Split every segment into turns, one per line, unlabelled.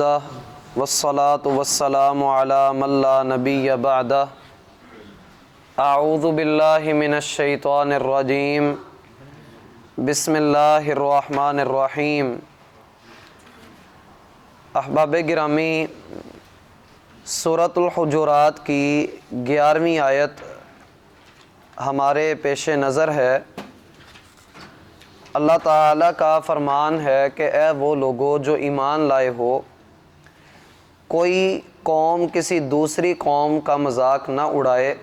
للہ والصلاة والسلام علی من لا نبی بعدہ اعوذ باللہ من الشیطان الرجیم بسم اللہ الرحمن الرحیم۔ احباب گرامی، سورۃ الحجرات کی 11ویں آیت ہمارے پیش نظر ہے۔ اللہ تعالیٰ کا فرمان ہے کہ اے وہ لوگو جو ایمان لائے ہو، کوئی قوم کسی دوسری قوم کا مذاق نہ اڑائے۔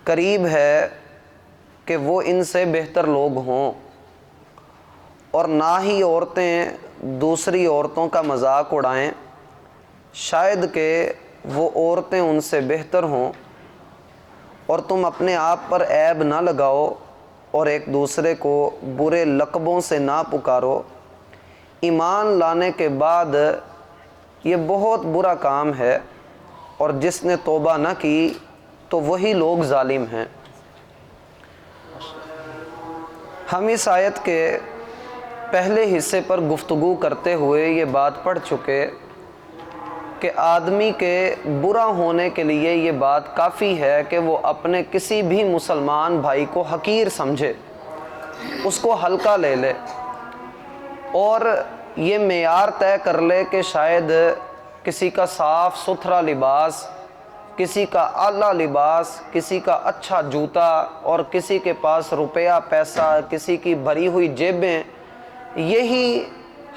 قریب ہے کہ وہ ان سے بہتر لوگ ہوں، اور نہ ہی عورتیں دوسری عورتوں کا مذاق اڑائیں، شاید کہ وہ عورتیں ان سے بہتر ہوں۔ اور تم اپنے آپ پر عیب نہ لگاؤ اور ایک دوسرے کو برے لقبوں سے نہ پکارو۔ ایمان لانے کے بعد یہ بہت برا کام ہے، اور جس نے توبہ نہ کی تو وہی لوگ ظالم ہیں۔ ہم اس آیت کے پہلے حصے پر گفتگو کرتے ہوئے یہ بات پڑھ چکے کہ آدمی کے برا ہونے کے لیے یہ بات کافی ہے کہ وہ اپنے کسی بھی مسلمان بھائی کو حقیر سمجھے، اس کو ہلکا لے لے، اور یہ معیار طے کر لے کہ شاید کسی کا صاف ستھرا لباس، کسی کا اعلیٰ لباس، کسی کا اچھا جوتا، اور کسی کے پاس روپیہ پیسہ، کسی کی بھری ہوئی جیبیں، یہی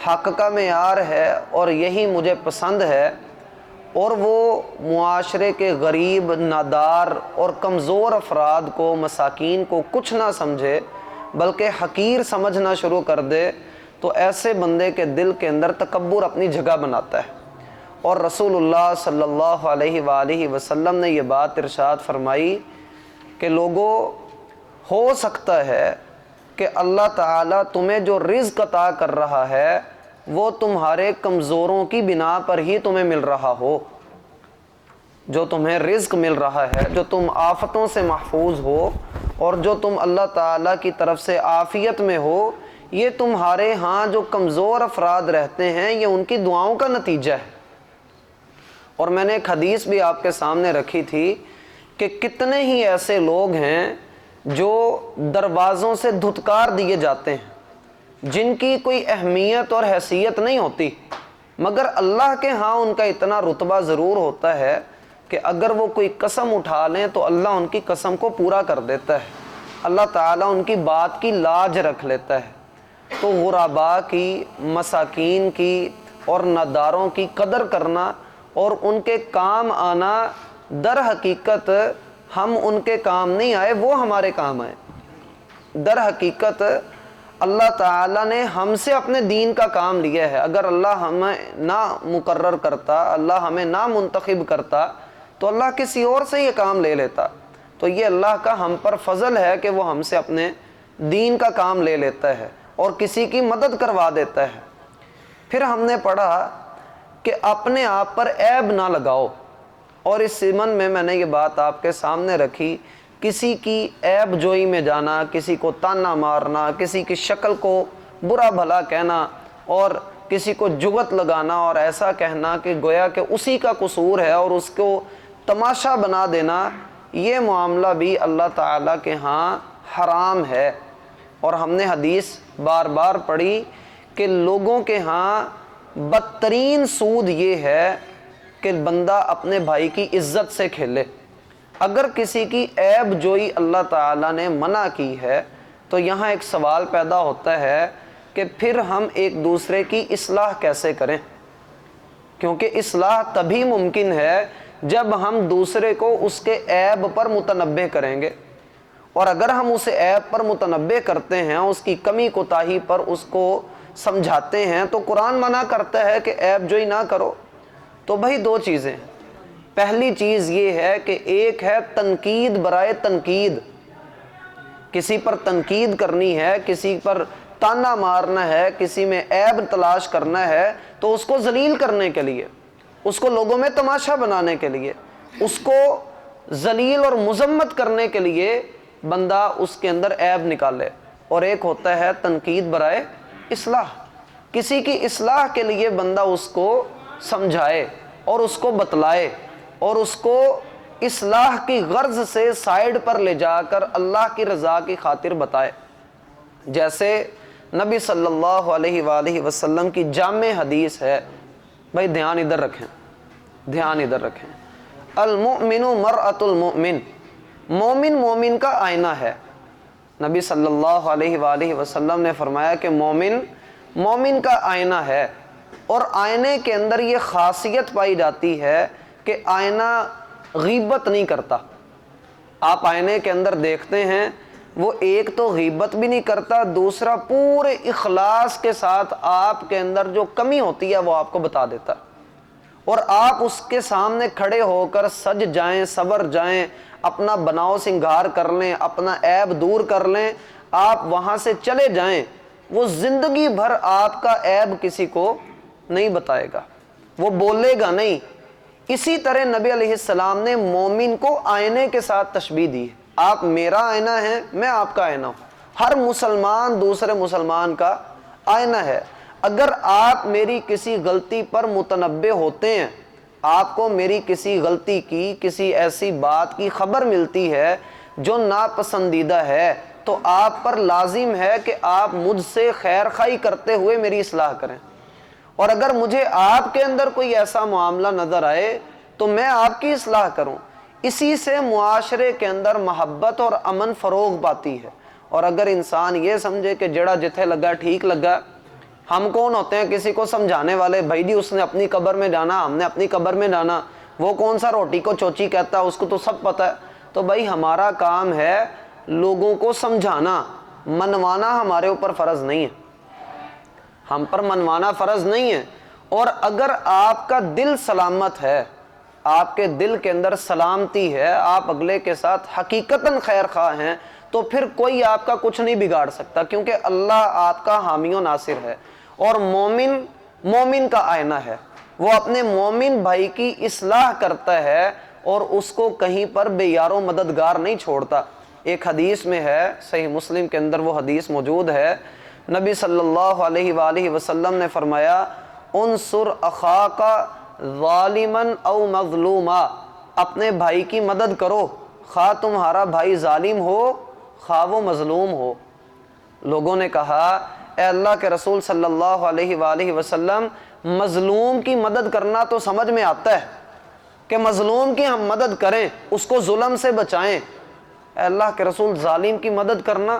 حق کا معیار ہے اور یہی مجھے پسند ہے، اور وہ معاشرے کے غریب، نادار اور کمزور افراد کو، مساکین کو کچھ نہ سمجھے بلکہ حقیر سمجھنا شروع کر دے، تو ایسے بندے کے دل کے اندر تکبر اپنی جگہ بناتا ہے۔ اور رسول اللہ صلی اللہ علیہ وآلہ وسلم نے یہ بات ارشاد فرمائی کہ لوگوں، ہو سکتا ہے کہ اللہ تعالیٰ تمہیں جو رزق عطا کر رہا ہے وہ تمہارے کمزوروں کی بنا پر ہی تمہیں مل رہا ہو۔ جو تمہیں رزق مل رہا ہے، جو تم آفتوں سے محفوظ ہو، اور جو تم اللہ تعالیٰ کی طرف سے عافیت میں ہو، یہ تمہارے ہاں جو کمزور افراد رہتے ہیں یہ ان کی دعاؤں کا نتیجہ ہے۔ اور میں نے ایک حدیث بھی آپ کے سامنے رکھی تھی کہ کتنے ہی ایسے لوگ ہیں جو دروازوں سے دھتکار دیے جاتے ہیں، جن کی کوئی اہمیت اور حیثیت نہیں ہوتی، مگر اللہ کے ہاں ان کا اتنا رتبہ ضرور ہوتا ہے کہ اگر وہ کوئی قسم اٹھا لیں تو اللہ ان کی قسم کو پورا کر دیتا ہے، اللہ تعالیٰ ان کی بات کی لاج رکھ لیتا ہے۔ تو غرباء کی، مساکین کی اور ناداروں کی قدر کرنا اور ان کے کام آنا، در حقیقت ہم ان کے کام نہیں آئے، وہ ہمارے کام آئے۔ در حقیقت اللہ تعالیٰ نے ہم سے اپنے دین کا کام لیا ہے۔ اگر اللہ ہمیں نہ مقرر کرتا، اللہ ہمیں نہ منتخب کرتا، تو اللہ کسی اور سے یہ کام لے لیتا۔ تو یہ اللہ کا ہم پر فضل ہے کہ وہ ہم سے اپنے دین کا کام لے لیتا ہے اور کسی کی مدد کروا دیتا ہے۔ پھر ہم نے پڑھا کہ اپنے آپ پر عیب نہ لگاؤ، اور اس ضمن میں میں نے یہ بات آپ کے سامنے رکھی، کسی کی عیب جوئی میں جانا، کسی کو تانا مارنا، کسی کی شکل کو برا بھلا کہنا، اور کسی کو جغت لگانا اور ایسا کہنا کہ گویا کہ اسی کا قصور ہے اور اس کو تماشا بنا دینا، یہ معاملہ بھی اللہ تعالیٰ کے ہاں حرام ہے۔ اور ہم نے حدیث بار بار پڑھی کہ لوگوں کے ہاں بدترین سود یہ ہے کہ بندہ اپنے بھائی کی عزت سے کھیلے۔ اگر کسی کی عیب جوئی اللہ تعالیٰ نے منع کی ہے تو یہاں ایک سوال پیدا ہوتا ہے کہ پھر ہم ایک دوسرے کی اصلاح کیسے کریں؟ کیونکہ اصلاح تبھی ممکن ہے جب ہم دوسرے کو اس کے عیب پر متنبہ کریں گے، اور اگر ہم اسے عیب پر متنبہ کرتے ہیں، اس کی کمی کوتاہی پر اس کو سمجھاتے ہیں، تو قرآن منع کرتا ہے کہ عیب جوئی نہ کرو۔ تو بھائی دو چیزیں، پہلی چیز یہ ہے کہ ایک ہے تنقید برائے تنقید، کسی پر تنقید کرنی ہے، کسی پر تانا مارنا ہے، کسی میں عیب تلاش کرنا ہے، تو اس کو ذلیل کرنے کے لیے، اس کو لوگوں میں تماشا بنانے کے لیے، اس کو ذلیل اور مذمت کرنے کے لیے بندہ اس کے اندر عیب نکالے۔ اور ایک ہوتا ہے تنقید برائے اصلاح، کسی کی اصلاح کے لیے بندہ اس کو سمجھائے اور اس کو بتلائے اور اس کو اصلاح کی غرض سے سائیڈ پر لے جا کر اللہ کی رضا کی خاطر بتائے. جیسے نبی صلی اللہ علیہ وآلہ وسلم کی جامع حدیث ہے. بھائی دھیان ادھر رکھیں، دھیان ادھر رکھیں. المؤمن مرأۃ المؤمن، مومن مومن کا آئینہ ہے. نبی صلی اللہ علیہ وآلہ وسلم نے فرمایا کہ مومن مومن کا آئینہ ہے، اور آئینے کے اندر یہ خاصیت پائی جاتی ہے کہ آئینہ غیبت نہیں کرتا. آپ آئینے کے اندر دیکھتے ہیں وہ ایک تو غیبت بھی نہیں کرتا، دوسرا پورے اخلاص کے ساتھ آپ کے اندر جو کمی ہوتی ہے وہ آپ کو بتا دیتا، اور آپ اس کے سامنے کھڑے ہو کر سج جائیں، صبر جائیں، اپنا بناؤ سنگھار کر لیں، اپنا عیب دور کر لیں، آپ وہاں سے چلے جائیں، وہ زندگی بھر آپ کا عیب کسی کو نہیں بتائے گا، وہ بولے گا نہیں. اسی طرح نبی علیہ السلام نے مومن کو آئینے کے ساتھ تشبیہ دی. آپ میرا آئینہ ہے، میں آپ کا آئینہ ہوں. ہر مسلمان دوسرے مسلمان کا آئینہ ہے. اگر آپ میری کسی غلطی پر متنبہ ہوتے ہیں، آپ کو میری کسی غلطی کی، کسی ایسی بات کی خبر ملتی ہے جو ناپسندیدہ ہے، تو آپ پر لازم ہے کہ آپ مجھ سے خیر خواہی کرتے ہوئے میری اصلاح کریں. اور اگر مجھے آپ کے اندر کوئی ایسا معاملہ نظر آئے تو میں آپ کی اصلاح کروں. اسی سے معاشرے کے اندر محبت اور امن فروغ پاتی ہے. اور اگر انسان یہ سمجھے کہ جڑا جتھے لگا ٹھیک لگا، ہم کون ہوتے ہیں کسی کو سمجھانے والے؟ بھائی جی اس نے اپنی قبر میں جانا، ہم نے اپنی قبر میں جانا، وہ کون سا روٹی کو چوچی کہتا ہے، اس کو تو سب پتہ ہے. تو بھائی ہمارا کام ہے لوگوں کو سمجھانا، منوانا ہمارے اوپر فرض نہیں ہے، ہم پر منوانا فرض نہیں ہے. اور اگر آپ کا دل سلامت ہے، آپ کے دل کے اندر سلامتی ہے، آپ اگلے کے ساتھ حقیقتاً خیر خواہ ہیں، تو پھر کوئی آپ کا کچھ نہیں بگاڑ سکتا، کیونکہ اللہ آپ کا حامی و ناصر ہے. اور مومن مومن کا آئینہ ہے، وہ اپنے مومن بھائی کی اصلاح کرتا ہے اور اس کو کہیں پر بے یار و مددگار نہیں چھوڑتا. ایک حدیث میں ہے، صحیح مسلم کے اندر وہ حدیث موجود ہے، نبی صلی اللہ علیہ وآلہ وسلم نے فرمایا انصر اخاک ظالما او مظلوما، اپنے بھائی کی مدد کرو، خواہ تمہارا بھائی ظالم ہو خواہ وہ مظلوم ہو. لوگوں نے کہا اے اللہ کے رسول صلی اللہ علیہ وآلہ وسلم، مظلوم کی مدد کرنا تو سمجھ میں آتا ہے کہ مظلوم کی ہم مدد کریں، اس کو ظلم سے بچائیں. اے اللہ کے رسول ظالم کی مدد کرنا،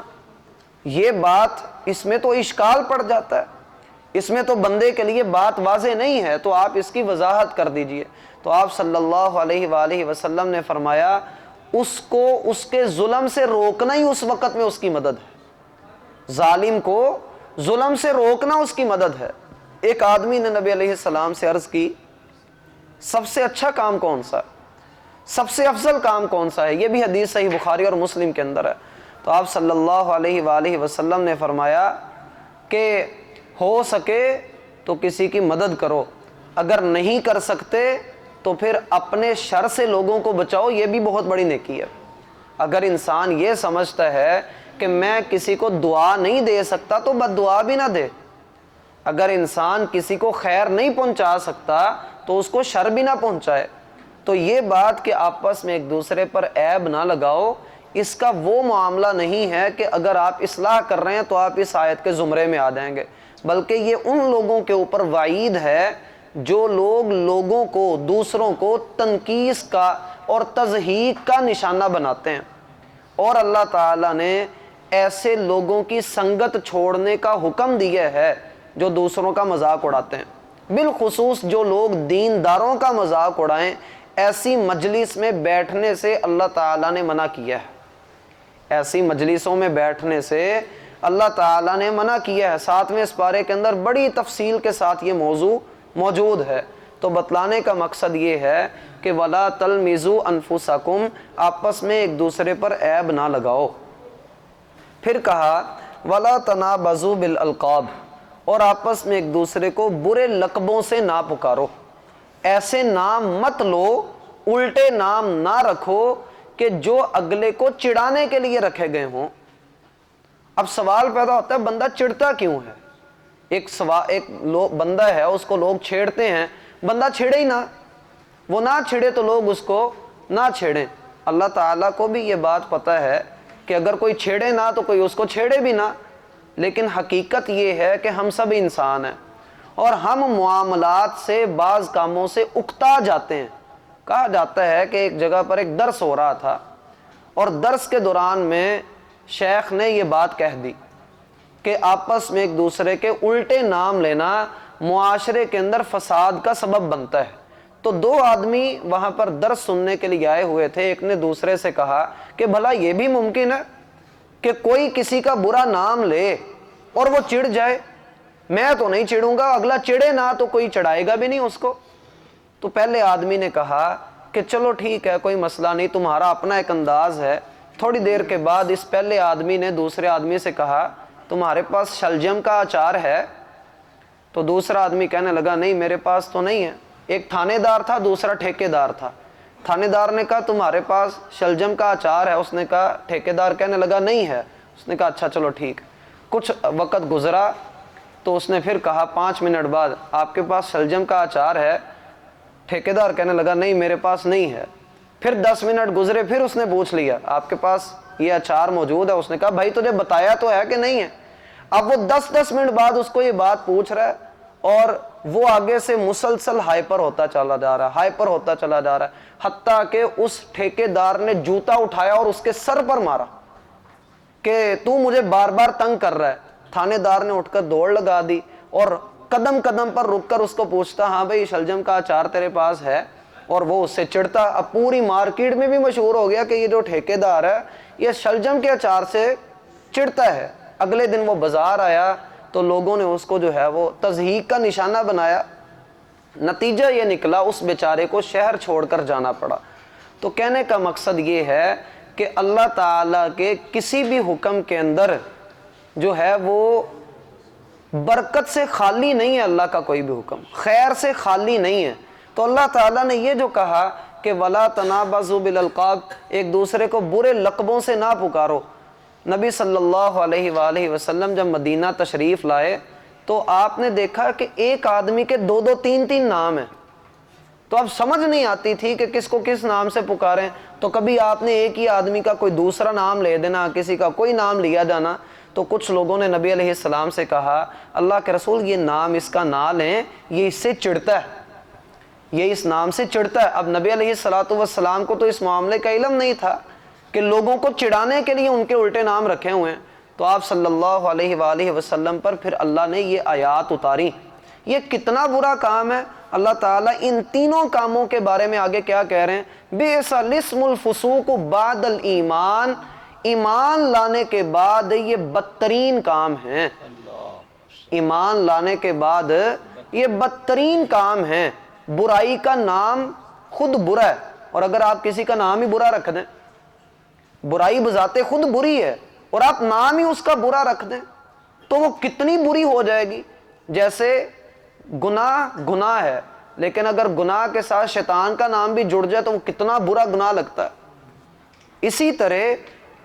یہ بات اس میں تو اشکال پڑ جاتا ہے، اس میں تو بندے کے لیے بات واضح نہیں ہے، تو آپ اس کی وضاحت کر دیجئے. تو آپ صلی اللہ علیہ وآلہ وسلم نے فرمایا اس کو اس کے ظلم سے روکنا ہی اس وقت میں اس کی مدد ہے، ظالم کو ظلم سے روکنا اس کی مدد ہے. ایک آدمی نے نبی علیہ السلام سے عرض کی سب سے اچھا کام کون سا ہے، سب سے افضل کام کون سا ہے؟ یہ بھی حدیث صحیح بخاری اور مسلم کے اندر ہے. تو آپ صلی اللہ علیہ وآلہ وسلم نے فرمایا کہ ہو سکے تو کسی کی مدد کرو، اگر نہیں کر سکتے تو پھر اپنے شر سے لوگوں کو بچاؤ، یہ بھی بہت بڑی نیکی ہے. اگر انسان یہ سمجھتا ہے کہ میں کسی کو دعا نہیں دے سکتا تو بد دعا بھی نہ دے، اگر انسان کسی کو خیر نہیں پہنچا سکتا تو اس کو شر بھی نہ پہنچائے. تو یہ بات کہ آپس میں ایک دوسرے پر عیب نہ لگاؤ، اس کا وہ معاملہ نہیں ہے کہ اگر آپ اصلاح کر رہے ہیں تو آپ اس آیت کے زمرے میں آ جائیں گے، بلکہ یہ ان لوگوں کے اوپر وعید ہے جو لوگ لوگوں کو، دوسروں کو تنقیص کا اور تضحیک کا نشانہ بناتے ہیں. اور اللہ تعالیٰ نے ایسے لوگوں کی سنگت چھوڑنے کا حکم دیا ہے جو دوسروں کا مذاق اڑاتے ہیں، بالخصوص جو لوگ دینداروں کا مذاق اڑائیں، ایسی مجلس میں بیٹھنے سے اللہ تعالیٰ نے منع کیا ہے. ایسی مجلسوں میں بیٹھنے سے اللہ تعالیٰ نے منع کیا ہے. 7ویں سپارے کے اندر بڑی تفصیل کے ساتھ یہ موضوع موجود ہے. تو بتلانے کا مقصد یہ ہے کہ وَلَا تَلْمِزُوا أَنفُسَكُمْ، آپس میں ایک دوسرے پر عیب نہ لگاؤ. پھر کہا وَلَا تَنَابَزُوا بِالْأَلْقَابِ، اور آپس میں ایک دوسرے کو برے لقبوں سے نہ پکارو. ایسے نام مت لو، الٹے نام نہ رکھو کہ جو اگلے کو چڑھانے کے لیے رکھے گئے ہوں. اب سوال پیدا ہوتا ہے بندہ چڑھتا کیوں ہے؟ ایک بندہ ہے، اس کو لوگ چھیڑتے ہیں، بندہ چھیڑے ہی نہ، وہ نہ چھیڑے تو لوگ اس کو نہ چھیڑیں۔ اللہ تعالیٰ کو بھی یہ بات پتہ ہے کہ اگر کوئی چھیڑے نہ تو کوئی اس کو چھیڑے بھی نہ، لیکن حقیقت یہ ہے کہ ہم سب انسان ہیں اور ہم معاملات سے، بعض کاموں سے اکتا جاتے ہیں۔ کہا جاتا ہے کہ ایک جگہ پر ایک درس ہو رہا تھا اور درس کے دوران میں شیخ نے یہ بات کہہ دی کہ آپس میں ایک دوسرے کے الٹے نام لینا معاشرے کے اندر فساد کا سبب بنتا ہے۔ تو دو آدمی وہاں پر درس سننے کے لیے آئے ہوئے تھے، ایک نے دوسرے سے کہا کہ بھلا یہ بھی ممکن ہے کہ کوئی کسی کا برا نام لے اور وہ چڑ جائے؟ میں تو نہیں چڑھوں گا، اگلا چڑھے نہ تو کوئی چڑھائے گا بھی نہیں اس کو۔ تو پہلے آدمی نے کہا کہ چلو ٹھیک ہے، کوئی مسئلہ نہیں، تمہارا اپنا ایک انداز ہے۔ تھوڑی دیر کے بعد اس پہلے آدمی نے دوسرے آدمی سے کہا تمہارے پاس شلجم کا اچار ہے؟ تو دوسرا آدمی کہنے لگا نہیں میرے پاس تو نہیں ہے۔ ایک تھانے دار تھا، دوسرا ٹھیکے دار تھا۔ تھانے دار نے کہا تمہارے پاس شلجم کا اچار ہے؟ اس نے کہا، ٹھیکے دار کہنے لگا نہیں ہے۔ اس نے کہا اچھا چلو ٹھیک۔ کچھ وقت گزرا تو اس نے پھر کہا 5 منٹ بعد آپ کے پاس شلجم کا اچار ہے؟ ٹھیکے دار کہنے لگا نہیں میرے پاس نہیں ہے۔ پھر 10 منٹ گزرے، پھر اس نے پوچھ لیا آپ کے پاس یہ اچار موجود ہے؟ اس نے کہا بھائی تجھے بتایا تو ہے کہ نہیں ہے۔ اب وہ 10 منٹ بعد اس کو یہ بات پوچھ رہا ہے اور وہ آگے سے مسلسل ہائپر ہوتا چلا جا رہا ہے، حتیٰ کہ اس ٹھیکے دار نے جوتا اٹھایا اور اس کے سر پر مارا کہ تو مجھے بار بار تنگ کر رہا ہے۔ تھانے دار نے اٹھ کر دوڑ لگا دی اور قدم قدم پر رک کر اس کو پوچھتا ہاں بھئی شلجم کا اچار تیرے پاس ہے؟ اور وہ اس سے چڑھتا۔ اب پوری مارکیٹ میں بھی مشہور ہو گیا کہ یہ جو ٹھیکے دار ہے یہ شلجم کے اچار سے چڑھتا ہے۔ اگلے دن وہ بازار آیا تو لوگوں نے اس کو جو ہے وہ تضحیک کا نشانہ بنایا۔ نتیجہ یہ نکلا اس بیچارے کو شہر چھوڑ کر جانا پڑا۔ تو کہنے کا مقصد یہ ہے کہ اللہ تعالیٰ کے کسی بھی حکم کے اندر جو ہے وہ برکت سے خالی نہیں ہے، اللہ کا کوئی بھی حکم خیر سے خالی نہیں ہے۔ تو اللہ تعالیٰ نے یہ جو کہا کہ وَلَا تَنَابَزُوا بِالْأَلْقَابِ، ایک دوسرے کو برے لقبوں سے نہ پکارو۔ نبی صلی اللہ علیہ وآلہ وسلم جب مدینہ تشریف لائے تو آپ نے دیکھا کہ ایک آدمی کے 2 3 نام ہیں، تو اب سمجھ نہیں آتی تھی کہ کس کو کس نام سے پکاریں۔ تو کبھی آپ نے ایک ہی آدمی کا کوئی دوسرا نام لے دینا، کسی کا کوئی نام لیا جانا۔ تو کچھ لوگوں نے نبی علیہ السلام سے کہا اللہ کے رسول یہ نام اس کا نہ لیں، یہ اس سے چڑھتا ہے، یہ اس نام سے چڑھتا ہے۔ اب نبی علیہ السلام کو تو اس معاملے کا علم نہیں تھا کہ لوگوں کو چڑھانے کے لیے ان کے الٹے نام رکھے ہوئے ہیں۔ تو آپ صلی اللہ علیہ وآلہ وسلم پر پھر اللہ نے یہ آیات اتاری۔ یہ کتنا برا کام ہے۔ اللہ تعالیٰ ان تینوں کاموں کے بارے میں آگے کیا کہہ رہے ہیں؟ بئس الاسم الفسوق بعد الایمان، ایمان لانے کے بعد یہ بدترین کام ہیں۔ ایمان لانے کے بعد یہ بدترین کام ہیں۔ برائی کا نام خود برا ہے، اور اگر آپ کسی کا نام ہی برا رکھ دیں، برائی بذات خود بری ہے اور آپ نام ہی اس کا برا رکھ دیں تو وہ کتنی بری ہو جائے گی۔ جیسے گناہ ہے، لیکن اگر گناہ کے ساتھ شیطان کا نام بھی جڑ جائے تو وہ کتنا برا گناہ لگتا ہے۔ اسی طرح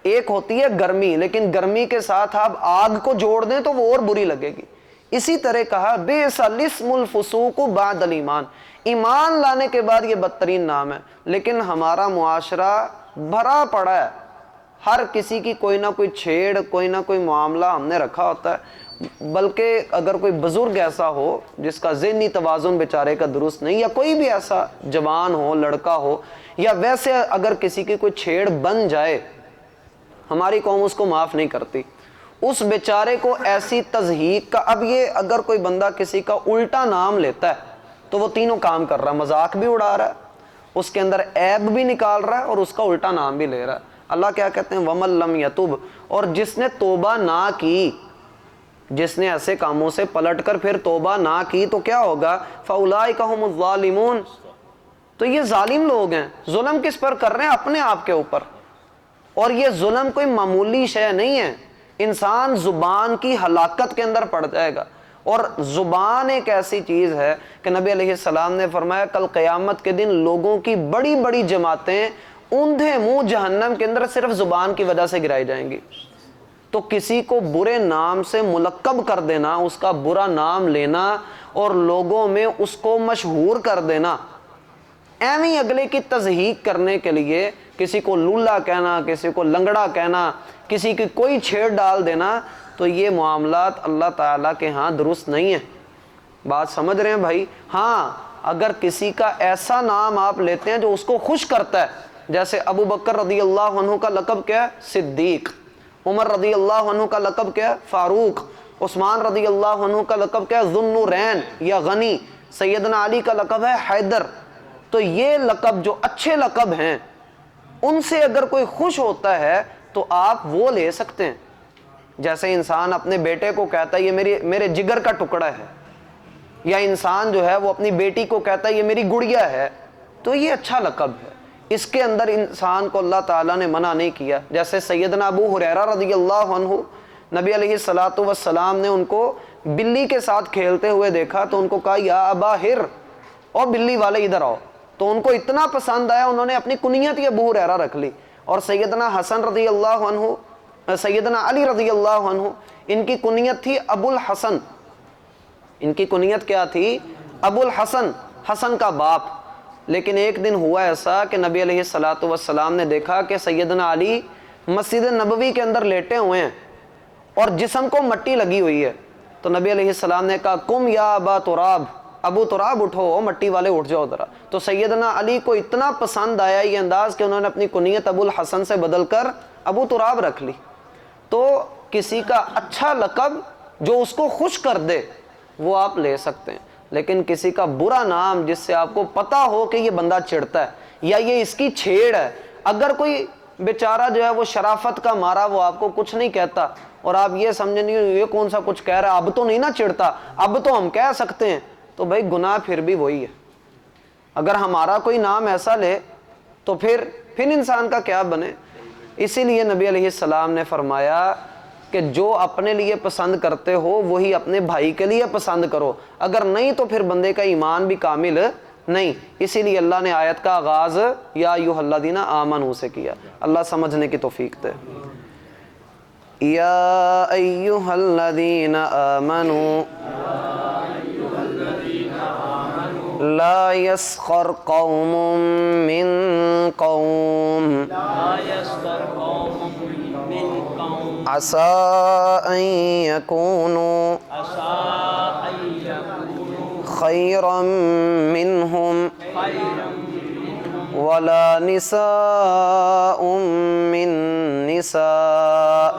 ایک ہوتی ہے گرمی، لیکن گرمی کے ساتھ آپ آگ کو جوڑ دیں تو وہ اور بری لگے گی۔ اسی طرح کہا بئس الاسم الفسوق بعد الایمان، ایمان لانے کے بعد یہ بدترین نام ہے۔ لیکن ہمارا معاشرہ بھرا پڑا ہے، ہر کسی کی کوئی نہ کوئی چھیڑ، کوئی نہ کوئی معاملہ ہم نے رکھا ہوتا ہے۔ بلکہ اگر کوئی بزرگ ایسا ہو جس کا ذہنی توازن بیچارے کا درست نہیں، یا کوئی بھی ایسا جوان ہو، لڑکا ہو، یا ویسے اگر کسی کی کوئی چھیڑ بن جائے، ہماری قوم اس کو معاف نہیں کرتی۔ اس بیچارے کو ایسی تضحیک کا، اب یہ اگر کوئی بندہ کسی کا الٹا نام لیتا ہے تو وہ تینوں کام کر رہا ہے، مذاق بھی اڑا رہا ہے، اس کے اندر عیب بھی نکال رہا ہے اور اس کا الٹا نام بھی لے رہا ہے۔ اللہ کیا کہتے ہیں؟ وَمَن لَمْ يَتُبْ، اور جس نے توبہ نہ کی، جس نے ایسے کاموں سے پلٹ کر پھر توبہ نہ کی تو کیا ہوگا؟ فَأُولَٰئِكَ هُمُ الظَّالِمُونَ، تو یہ ظالم لوگ ہیں۔ ظلم کس پر کر رہے ہیں؟ اپنے آپ کے اوپر۔ اور یہ ظلم کوئی معمولی شے نہیں ہے، انسان زبان کی ہلاکت کے اندر پڑ جائے گا۔ اور زبان ایک ایسی چیز ہے کہ نبی علیہ السلام نے فرمایا کل قیامت کے دن لوگوں کی بڑی بڑی جماعتیں اوندھے منہ جہنم کے اندر صرف زبان کی وجہ سے گرائی جائیں گی۔ تو کسی کو برے نام سے ملقب کر دینا، اس کا برا نام لینا اور لوگوں میں اس کو مشہور کر دینا، ایویں اگلے کی تضحیق کرنے کے لیے کسی کو لولا کہنا، کسی کو لنگڑا کہنا، کسی کی کوئی چھیڑ ڈال دینا، تو یہ معاملات اللہ تعالیٰ کے ہاں درست نہیں ہیں۔ بات سمجھ رہے ہیں بھائی؟ ہاں اگر کسی کا ایسا نام آپ لیتے ہیں جو اس کو خوش کرتا ہے، جیسے ابو بکر رضی اللہ عنہ کا لقب کیا ہے؟ صدیق۔ عمر رضی اللہ عنہ کا لقب کیا ہے؟ فاروق۔ عثمان رضی اللہ عنہ کا لقب کیا ہے؟ ذو النورین یا غنی۔ سیدنا علی کا لقب ہے حیدر۔ تو یہ لقب جو اچھے لقب ہیں، ان سے اگر کوئی خوش ہوتا ہے تو آپ وہ لے سکتے ہیں۔ جیسے انسان اپنے بیٹے کو کہتا ہے یہ میرے جگر کا ٹکڑا ہے، یا انسان جو ہے وہ اپنی بیٹی کو کہتا ہے یہ میری گڑیا ہے، تو یہ اچھا لقب ہے، اس کے اندر انسان کو اللہ تعالیٰ نے منع نہیں کیا۔ جیسے سیدنا ابو ہریرہ رضی اللہ عنہ، نبی علیہ الصلوۃ والسلام نے ان کو بلی کے ساتھ کھیلتے ہوئے دیکھا تو ان کو کہا یا ابا ہر، اور بلی والے ادھر آؤ، تو ان کو اتنا پسند آیا انہوں نے اپنی کنیت ہی ابو ہریرہ رکھ لی۔ اور سیدنا حسن رضی اللہ عنہ، سیدنا علی رضی اللہ عنہ، ان کی کنیت تھی ابو الحسن۔ ان کی کنیت کیا تھی؟ ابو الحسن، حسن کا باپ۔ لیکن ایک دن ہوا ایسا کہ نبی علیہ الصلوۃ والسلام نے دیکھا کہ سیدنا علی مسجد نبوی کے اندر لیٹے ہوئے ہیں اور جسم کو مٹی لگی ہوئی ہے، تو نبی علیہ السلام نے کہا قم یا ابا تراب، ابو تراب اٹھو، مٹی والے اٹھ جاؤ ذرا۔ تو سیدنا علی کو اتنا پسند آیا یہ انداز کہ انہوں نے اپنی کنیت ابو الحسن سے بدل کر ابو تراب رکھ لی۔ تو کسی کا اچھا لقب جو اس کو خوش کر دے وہ آپ لے سکتے ہیں، لیکن کسی کا برا نام جس سے آپ کو پتہ ہو کہ یہ بندہ چڑھتا ہے یا یہ اس کی چھیڑ ہے، اگر کوئی بیچارہ جو ہے وہ شرافت کا مارا وہ آپ کو کچھ نہیں کہتا اور آپ یہ سمجھیں نہیں یہ کون سا کچھ کہہ رہا ہے، اب تو نہیں نا چڑھتا، اب تو ہم کہہ سکتے ہیں، تو بھائی گناہ پھر بھی وہی ہے۔ اگر ہمارا کوئی نام ایسا لے تو پھر انسان کا کیا بنے۔ اسی لیے نبی علیہ السلام نے فرمایا کہ جو اپنے لیے پسند کرتے ہو وہی اپنے بھائی کے لیے پسند کرو، اگر نہیں تو پھر بندے کا ایمان بھی کامل نہیں۔ اسی لیے اللہ نے آیت کا آغاز یا ایھا الذین آمنوا سے کیا۔ اللہ سمجھنے کی توفیق دے۔ یا ایھا الذین آمنوا لا يسخر قوم من قوم عسى أن يكونوا خيرا منهم ولا نساء من نساء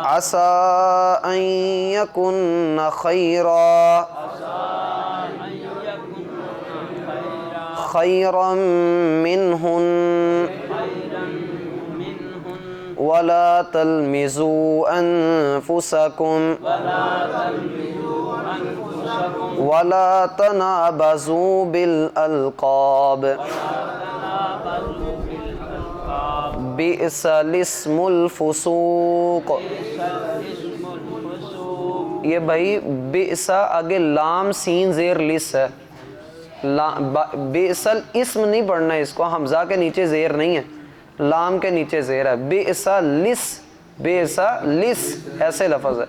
عسى أن يكن خيرا منهن ولا تلمزوا أنفسكم ولا تنابزوا بالألقاب بئس الاسم الفسوق۔ یہ بھائی بئس آگے لام سین زیر لس ہے، بئس الاسم نہیں پڑھنا، اس کو حمزہ کے نیچے زیر نہیں ہے، لام کے نیچے زیر ہے۔ بئس لس، بئس لس ایسے لفظ ہے،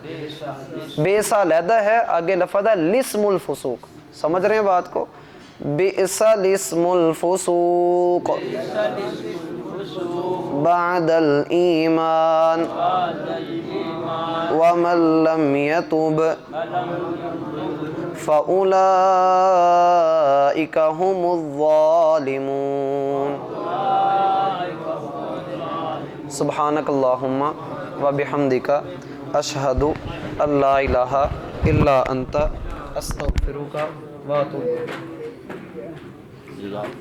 بئس علیحدہ ہے، آگے لفظ ہے لسم الفسوق۔ سمجھ رہے ہیں بات کو؟ بئس الاسم الفسوق بعد الایمان ومن لم يتب فأولئك هم الظالمون۔ سبحانک اللہم وبحمدک اشہد ان لا الہ الا انت استغفرک واتوب الیک۔